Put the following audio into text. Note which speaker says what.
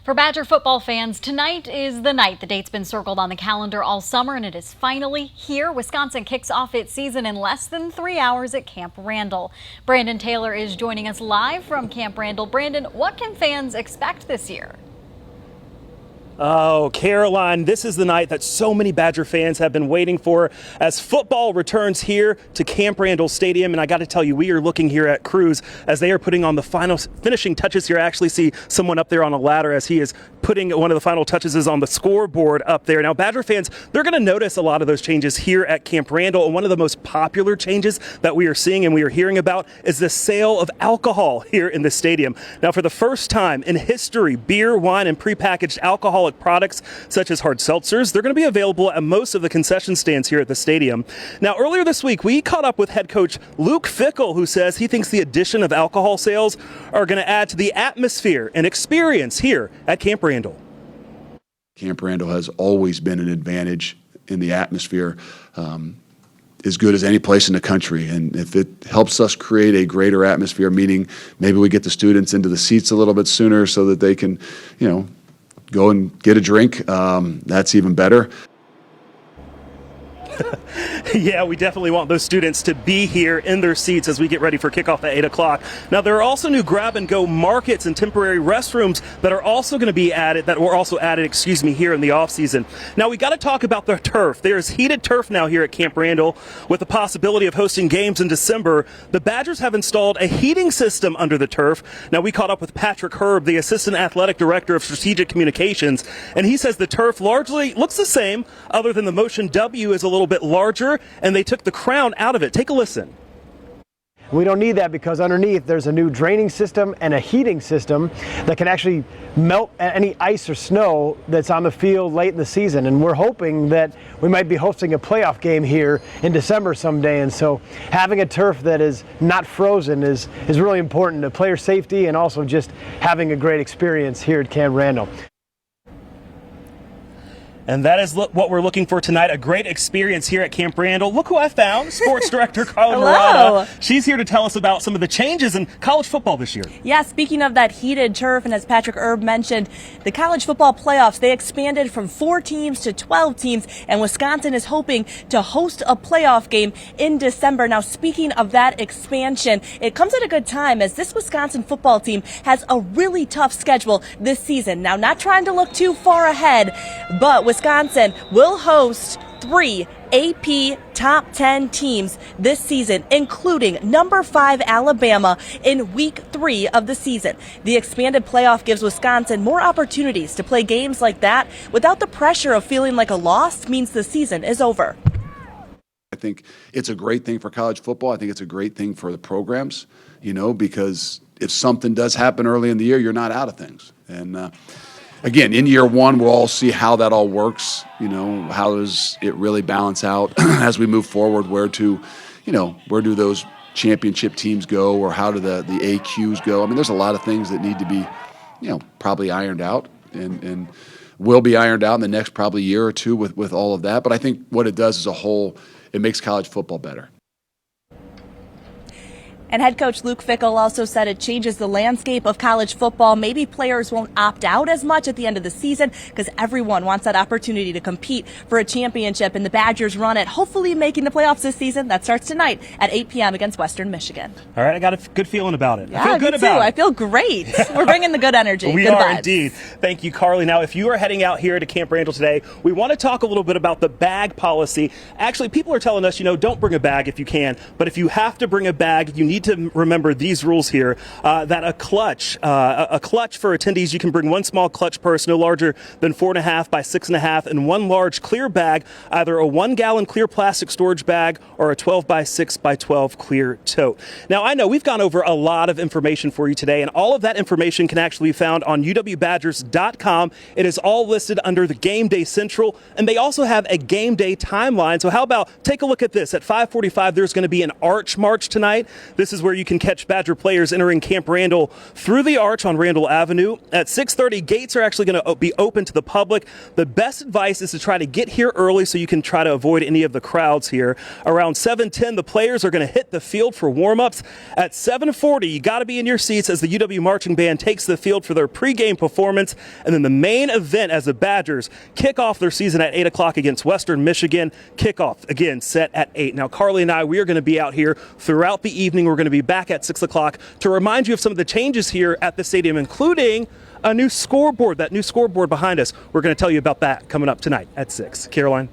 Speaker 1: For Badger football fans, tonight is the night. The date's been circled on the calendar all summer, and it is finally here. Wisconsin kicks off its season in less than 3 hours at Camp Randall. Brandon Taylor is joining us live from Camp Randall. Brandon, what can fans expect this year?
Speaker 2: Oh, Caroline, this is the night that so many Badger fans have been waiting for as football returns here to Camp Randall Stadium. And I got to tell you, we are looking here at Cruz as they are putting on the finishing touches here. I actually see someone up there on a ladder as he is putting one of the final touches is on the scoreboard up there. Now, Badger fans, they're going to notice a lot of those changes here at Camp Randall. And one of the most popular changes that we are seeing and we are hearing about is the sale of alcohol here in the stadium. Now, for the first time in history, beer, wine, and prepackaged alcoholic products such as hard seltzers, they're going to be available at most of the concession stands here at the stadium. Now, earlier this week, we caught up with head coach Luke Fickell, who says he thinks the addition of alcohol sales are going to add to the atmosphere and experience here at Camp Randall.
Speaker 3: Camp Randall has always been an advantage in the atmosphere, as good as any place in the country. And if it helps us create a greater atmosphere, meaning maybe we get the students into the seats a little bit sooner so that they can, go and get a drink, that's even better.
Speaker 2: Yeah, we definitely want those students to be here in their seats as we get ready for kickoff at 8 o'clock. Now, there are also new grab-and-go markets and temporary restrooms that are also going to be added, here in the offseason. Now, we got to talk about the turf. There's heated turf now here at Camp Randall with the possibility of hosting games in December. The Badgers have installed a heating system under the turf. Now, we caught up with Patrick Herb, the Assistant Athletic Director of Strategic Communications, and he says the turf largely looks the same, other than the Motion W is a little bit larger, and they took the crown out of it. Take a listen.
Speaker 4: We don't need that because underneath there's a new draining system and a heating system that can actually melt any ice or snow that's on the field late in the season. And we're hoping that we might be hosting a playoff game here in December someday. And so having a turf that is not frozen is really important to player safety and also just having a great experience here at Camp Randall.
Speaker 2: And that is what we're looking for tonight, a great experience here at Camp Randall. Look who I found, Sports Director Carla Murata. She's here to tell us about some of the changes in college football this year.
Speaker 5: Yeah, speaking of that heated turf, and as Patrick Herb mentioned, the college football playoffs, they expanded from 4 teams to 12 teams, and Wisconsin is hoping to host a playoff game in December. Now, speaking of that expansion, it comes at a good time as this Wisconsin football team has a really tough schedule this season. Now, not trying to look too far ahead, but Wisconsin will host 3 AP top 10 teams this season, including number 5 Alabama in week 3 of the season. The expanded playoff gives Wisconsin more opportunities to play games like that without the pressure of feeling like a loss means the season is over.
Speaker 3: I think it's a great thing for college football. I think it's a great thing for the programs, because if something does happen early in the year, you're not out of things. And again, in year one, we'll all see how that all works. How does it really balance out as we move forward? Where do those championship teams go, or how do the AQs go? I mean, there's a lot of things that need to be, probably ironed out and will be ironed out in the next probably year or two with all of that. But I think what it does as a whole, it makes college football better.
Speaker 5: And head coach Luke Fickell also said it changes the landscape of college football. Maybe players won't opt out as much at the end of the season because everyone wants that opportunity to compete for a championship. And the Badgers run it, hopefully making the playoffs this season. That starts tonight at 8 p.m. against Western Michigan.
Speaker 2: All right, I got a good feeling about it.
Speaker 5: Yeah,
Speaker 2: I feel good
Speaker 5: me too.
Speaker 2: about it.
Speaker 5: I feel great. We're bringing the good energy.
Speaker 2: We
Speaker 5: good
Speaker 2: are
Speaker 5: vibes.
Speaker 2: Indeed. Thank you, Carly. Now, if you are heading out here to Camp Randall today, we want to talk a little bit about the bag policy. Actually, people are telling us, don't bring a bag if you can. But if you have to bring a bag, you need to remember these rules here, that a clutch for attendees, you can bring one small clutch purse no larger than 4.5 by 6.5 and one large clear bag, either a 1-gallon clear plastic storage bag or a 12 by 6 by 12 clear tote. Now, I know we've gone over a lot of information for you today, and all of that information can actually be found on uwbadgers.com. It is all listed under the Game Day Central, and they also have a game day timeline. So how about take a look at this. At 5:45, there's going to be an Arch March tonight. This This is where you can catch Badger players entering Camp Randall through the arch on Randall Avenue. At 6:30, gates are actually going to be open to the public. The best advice is to try to get here early so you can try to avoid any of the crowds here. Around 7:10, the players are going to hit the field for warm-ups. At 7:40, you got to be in your seats as the UW Marching Band takes the field for their pregame performance. And then the main event as the Badgers kick off their season at 8 o'clock against Western Michigan. Kickoff, again, set at 8. Now, Carly and I, we are going to be out here throughout the evening. We're going to be back at 6 o'clock to remind you of some of the changes here at the stadium, including a new scoreboard, that new scoreboard behind us. We're going to tell you about that coming up tonight at 6. Caroline?